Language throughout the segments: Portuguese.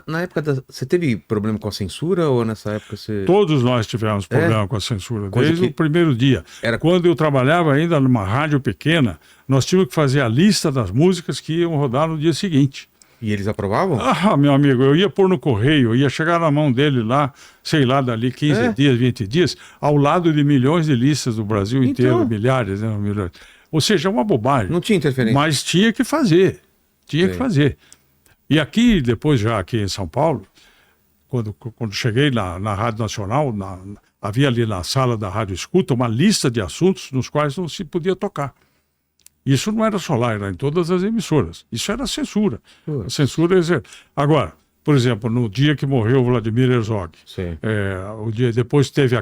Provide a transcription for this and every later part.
Na época você teve problema com a censura ou nessa época você... Todos nós tivemos problema com a censura, Coisa desde que o primeiro dia. era... Quando eu trabalhava ainda numa rádio pequena, nós tínhamos que fazer a lista das músicas que iam rodar no dia seguinte. E eles aprovavam? Ah, meu amigo, eu ia pôr no correio, eu ia chegar na mão dele lá, sei lá, dali 15 dias, 20 dias, ao lado de milhões de listas do Brasil inteiro, milhares, né, milhares. Ou seja, é uma bobagem. Não tinha interferência. Mas tinha que fazer, que fazer. E aqui, depois já aqui em São Paulo, quando cheguei na Rádio Nacional, havia ali na sala da Rádio Escuta uma lista de assuntos nos quais não se podia tocar. Isso não era só lá, era em todas as emissoras. Isso era censura. A censura... Agora, por exemplo, no dia que morreu o Vladimir Herzog, o dia depois teve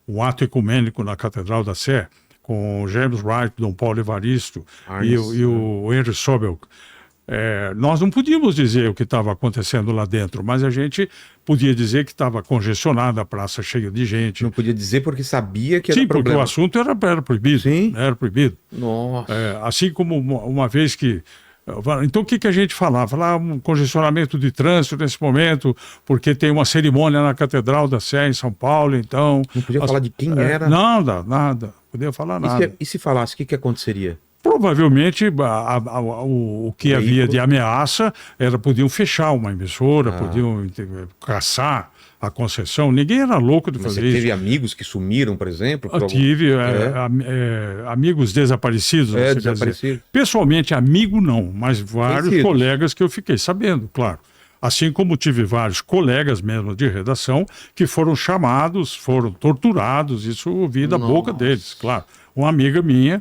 um ato ecumênico na Catedral da Sé, com o James Wright, Dom Paulo Evaristo e o Henry Sobel. Nós não podíamos dizer o que estava acontecendo lá dentro, mas a gente podia dizer que estava congestionada a praça, cheia de gente. Não podia dizer porque sabia que era problema. Sim, porque o assunto era proibido. Sim. Era proibido. Nossa. Assim como uma vez que... Então o que a gente falava? Falava um congestionamento de trânsito nesse momento, porque tem uma cerimônia na Catedral da Sé em São Paulo, então... Não podia falar de quem era? Nada. Não podia falar nada. E se falasse, o que aconteceria? Provavelmente o que havia de ameaça podiam fechar uma emissora, podiam caçar a concessão. Ninguém era louco de fazer isso. Teve amigos que sumiram, por exemplo? Tive amigos desaparecidos. Desaparecidos. Pessoalmente, amigo não, mas vários colegas que eu fiquei sabendo, claro. Assim como tive vários colegas mesmo de redação que foram chamados, foram torturados, isso eu ouvi da boca deles, claro. Uma amiga minha,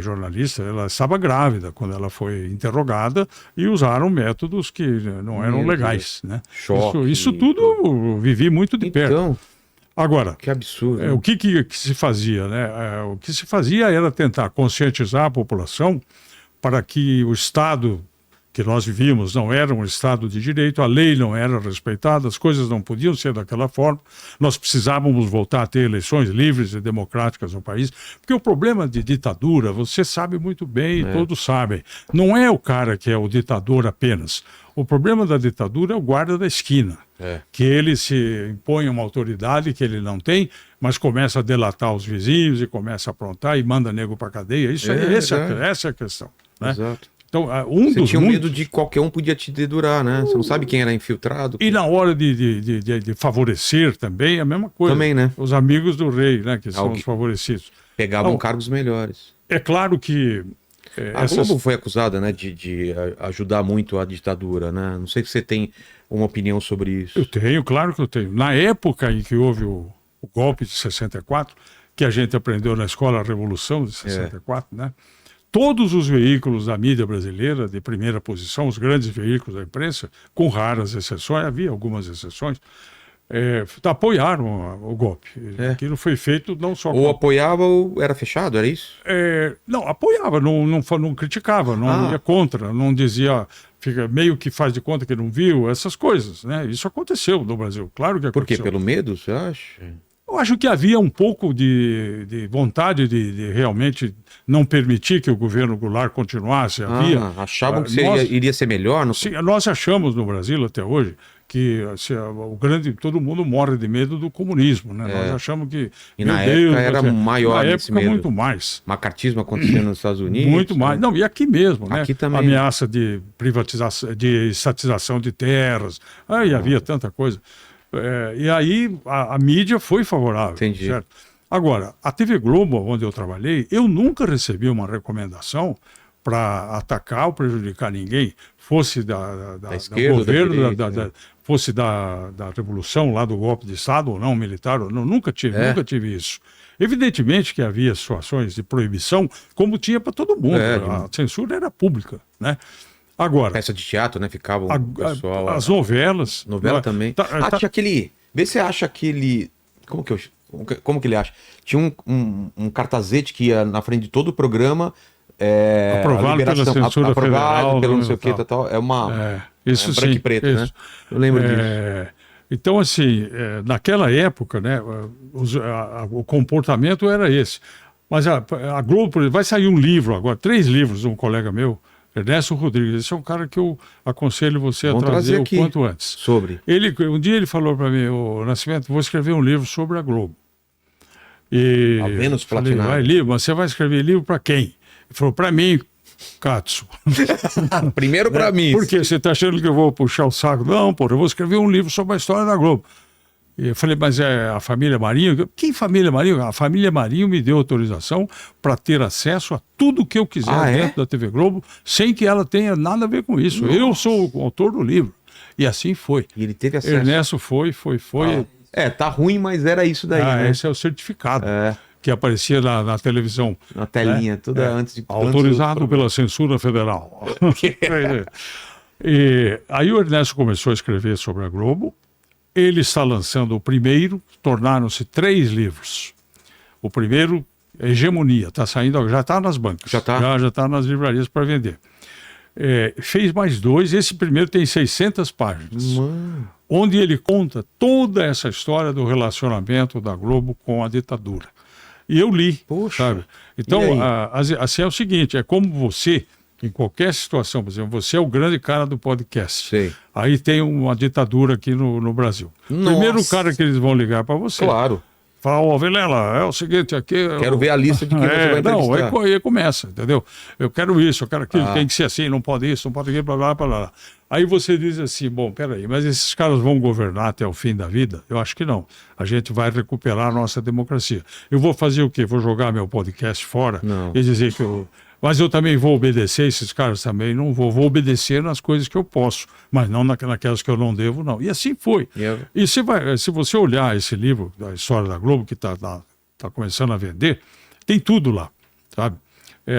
jornalista, ela estava grávida quando ela foi interrogada e usaram métodos que não eram legais, né? Isso tudo eu vivi muito de perto. Agora, que absurdo. O que se fazia, né? O que se fazia era tentar conscientizar a população para que o Estado que nós vivíamos não era um Estado de direito, a lei não era respeitada, as coisas não podiam ser daquela forma, nós precisávamos voltar a ter eleições livres e democráticas no país, porque o problema de ditadura, você sabe muito bem e todos sabem, não é o cara que é o ditador apenas. O problema da ditadura é o guarda da esquina, que ele se impõe uma autoridade que ele não tem, mas começa a delatar os vizinhos e começa a aprontar e manda nego para cadeia. Essa é a questão. Né? Exato. Então, você tinha medo de qualquer um podia te dedurar, né? Você não sabe quem era infiltrado. E na hora de favorecer também, a mesma coisa. Também, né? Os amigos do rei, né? Que são os favorecidos. Pegavam cargos melhores. É claro que... A Globo foi acusada, né, de ajudar muito a ditadura, né? Não sei se você tem uma opinião sobre isso. Eu tenho, claro que eu tenho. Na época em que houve o golpe de 64, que a gente aprendeu na escola, a Revolução de 64, né? Todos os veículos da mídia brasileira, de primeira posição, os grandes veículos da imprensa, com raras exceções, havia algumas exceções, apoiaram o golpe. Aquilo foi feito não só... Ou apoiava ou era fechado, era isso? Não, apoiava, não criticava, não ia contra, não dizia... meio que faz de conta que não viu, essas coisas, né? Isso aconteceu no Brasil, claro que aconteceu. Por quê? Pelo medo, você acha? Eu acho que havia um pouco de vontade de realmente não permitir que o governo Goulart continuasse. Achavam que iria ser melhor? Sim, nós achamos no Brasil até hoje que todo mundo morre de medo do comunismo, né? Nós achamos que... E na época era maior esse esse medo. Muito mais. Macartismo acontecendo nos Estados Unidos. Muito mais. Não, e aqui mesmo, né? Aqui também. Ameaça de privatização, de estatização de terras. Havia tanta coisa. E aí a mídia foi favorável. Entendi. Certo? Agora, a TV Globo, onde eu trabalhei, eu nunca recebi uma recomendação para atacar ou prejudicar ninguém, fosse da esquerda, do governo, da direita, fosse da Revolução, lá do golpe de Estado ou não, militar ou não, nunca tive isso. Evidentemente que havia situações de proibição, como tinha para todo mundo. A censura era pública, né? Agora, peça de teatro, né? Ficava o pessoal... As novelas... Novela também. Tinha aquele... Vê se acha aquele... Como que ele acha? Tinha um cartazete que ia na frente de todo o programa... aprovado pela censura federal, pelo não sei o que, tal. Isso branco e preto, né? Eu lembro disso. Então, assim, naquela época, né, o comportamento era esse. Mas a Globo, vai sair um livro agora, 3 livros de um colega meu, Ernesto Rodrigues. Esse é um cara que eu aconselho você a Vamos trazer o aqui quanto antes. sobre. Um dia ele falou para mim, ô Nascimento, vou escrever um livro sobre a Globo. E A Vênus falei, Platinada. mas você vai escrever livro para quem? Ele falou, para mim, Katsu. Primeiro para mim. Por quê? Você está achando que eu vou puxar o saco? Não, pô, eu vou escrever um livro sobre a história da Globo. E eu falei, mas é a família Marinho? Que família Marinho? A família Marinho me deu autorização para ter acesso a tudo que eu quiser dentro da TV Globo, sem que ela tenha nada a ver com isso. Nossa. Eu sou o autor do livro. E assim foi. E ele teve acesso. Ernesto foi. Tá ruim, mas era isso daí, né? Esse é o certificado É, que aparecia na televisão. na telinha, tudo antes de... Autorizado pela censura federal. E aí o Ernesto começou a escrever sobre a Globo. Ele está lançando o primeiro, tornaram-se 3 livros. O primeiro, Hegemonia, está saindo, já está nas bancas. Já tá? Já está nas livrarias para vender. Fez mais 2, esse primeiro tem 600 páginas. Mano. Onde ele conta toda essa história do relacionamento da Globo com a ditadura. E eu li, Poxa. sabe? Então, E aí? assim é o seguinte, é como você, em qualquer situação, por exemplo, você é o grande cara do podcast. Sei. Aí tem uma ditadura aqui no Brasil. Nossa. Primeiro cara que eles vão ligar para você. Claro. Fala, ó, Vilela, é o seguinte, aqui... Quero ver a lista de quem você vai entrevistar. Não, aí começa, entendeu? Eu quero isso, eu quero aquilo, Ah. tem que ser assim, não pode isso, não pode aquilo, blá, blá, blá, blá. Aí você diz assim, bom, peraí, mas esses caras vão governar até o fim da vida? Eu acho que não. A gente vai recuperar a nossa democracia. Eu vou fazer o quê? Vou jogar meu podcast fora Não. e dizer que eu... Mas eu também vou obedecer, esses caras também não vou. Vou obedecer nas coisas que eu posso, mas não naquelas que eu não devo, não. E assim foi. E se você olhar esse livro, da história da Globo, que está começando a vender, tem tudo lá, sabe?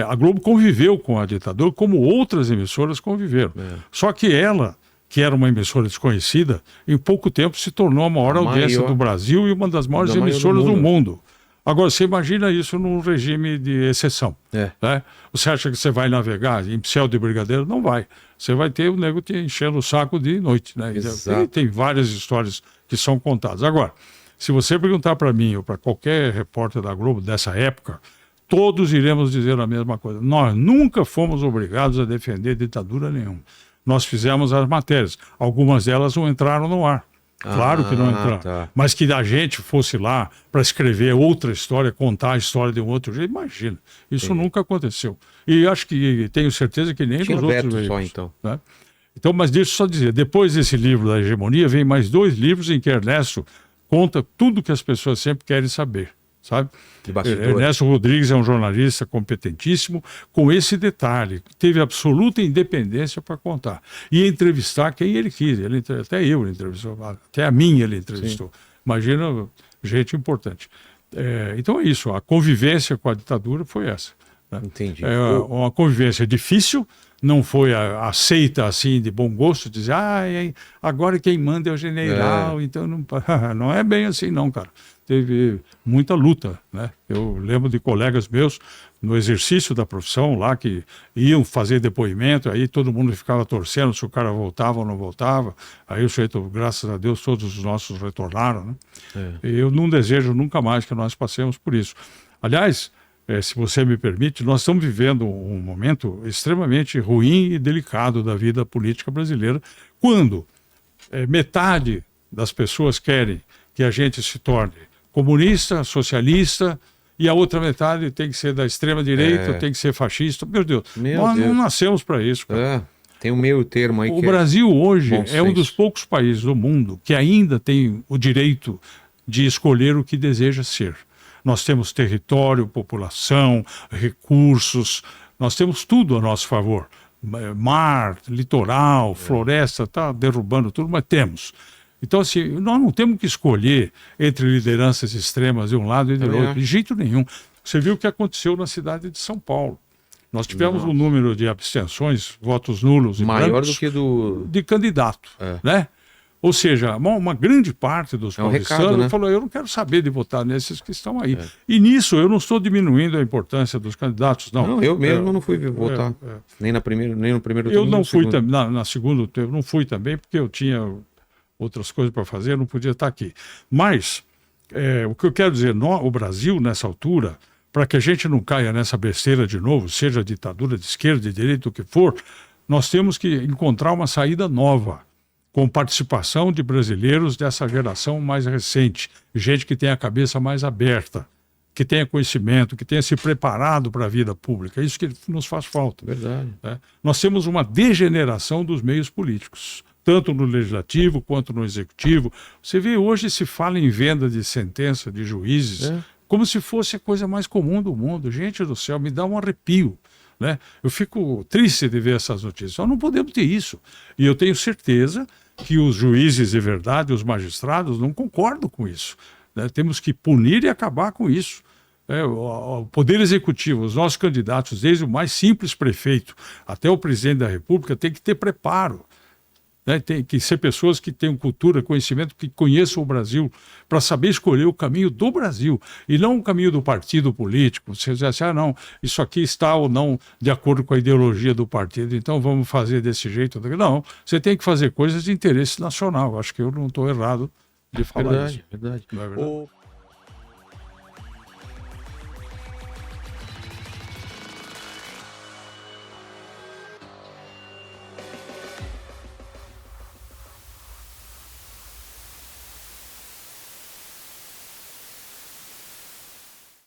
A Globo conviveu com a ditadura como outras emissoras conviveram. Só que ela, que era uma emissora desconhecida, em pouco tempo se tornou a maior audiência do Brasil e uma das maiores emissoras do mundo. Agora, você imagina isso num regime de exceção. Né? Você acha que você vai navegar em céu de brigadeiro? Não vai. Você vai ter o nego te enchendo o saco de noite. Né? E tem várias histórias que são contadas. Agora, se você perguntar para mim ou para qualquer repórter da Globo dessa época, todos iremos dizer a mesma coisa. Nós nunca fomos obrigados a defender ditadura nenhuma. Nós fizemos as matérias. Algumas delas não entraram no ar. Claro que não entraram. Tá. Mas que a gente fosse lá para escrever outra história, contar a história de um outro jeito, imagina. Isso nunca aconteceu. E acho que tenho certeza que nem nos outros veículos. Só, então. Né? Então, mas deixa eu só dizer, depois desse livro da Hegemonia, vem mais 2 livros em que Ernesto conta tudo que as pessoas sempre querem saber. Sabe? Ernesto Rodrigues é um jornalista competentíssimo, com esse detalhe, teve absoluta independência para contar e entrevistar quem ele quis. Até eu ele entrevistou, até a mim ele entrevistou. Sim. Imagina, gente importante. Então é isso, a convivência com a ditadura foi essa. Né? Entendi. Uma convivência difícil, não foi aceita assim de bom gosto, dizer, agora quem manda é o general, então não é bem assim não, cara. Teve muita luta, né? Eu lembro de colegas meus no exercício da profissão lá que iam fazer depoimento, aí todo mundo ficava torcendo se o cara voltava ou não voltava. Aí o sujeito, graças a Deus, todos os nossos retornaram, né? E eu não desejo nunca mais que nós passemos por isso. Aliás, se você me permite, nós estamos vivendo um momento extremamente ruim e delicado da vida política brasileira, quando metade das pessoas querem que a gente se torne comunista, socialista, e a outra metade tem que ser da extrema-direita, tem que ser fascista. Meu Deus, nós não nascemos para isso, cara. Tem um meio termo aí. O Brasil hoje é um dos poucos países do mundo que ainda tem o direito de escolher o que deseja ser. Nós temos território, população, recursos, nós temos tudo a nosso favor. Mar, litoral, floresta, está derrubando tudo, mas temos. Então, assim, nós não temos que escolher entre lideranças extremas de um lado e do outro, de jeito nenhum. Você viu o que aconteceu na cidade de São Paulo. Nós tivemos um número de abstenções, votos nulos e maior brancos, do que de candidato, né? Ou seja, uma grande parte dos paulistanos falou, eu não quero saber de votar nesses que estão aí. E nisso eu não estou diminuindo a importância dos candidatos, não. Não, eu mesmo não fui votar. Nem no primeiro eu não fui também, na segunda eu não fui também, porque eu tinha outras coisas para fazer, eu não podia estar aqui. Mas, o que eu quero dizer, o Brasil, nessa altura, para que a gente não caia nessa besteira de novo, seja ditadura de esquerda, de direita, o que for, nós temos que encontrar uma saída nova, com participação de brasileiros dessa geração mais recente, gente que tem a cabeça mais aberta, que tenha conhecimento, que tenha se preparado para a vida pública. É isso que nos faz falta. Verdade. Né? Nós temos uma degeneração dos meios políticos, tanto no legislativo quanto no executivo. Você vê, hoje se fala em venda de sentença de juízes, como se fosse a coisa mais comum do mundo. Gente do céu, me dá um arrepio. Né? Eu fico triste de ver essas notícias. Nós não podemos ter isso. E eu tenho certeza que os juízes de verdade, os magistrados, não concordam com isso. Né? Temos que punir e acabar com isso. O Poder Executivo, os nossos candidatos, desde o mais simples prefeito até o presidente da República, tem que ter preparo. Né? Tem que ser pessoas que tenham cultura, conhecimento, que conheçam o Brasil, para saber escolher o caminho do Brasil, e não o caminho do partido político. Você diz assim, não, isso aqui está ou não de acordo com a ideologia do partido, então vamos fazer desse jeito. Não, você tem que fazer coisas de interesse nacional. Acho que eu não estou errado de falar isso. Verdade. Não é verdade?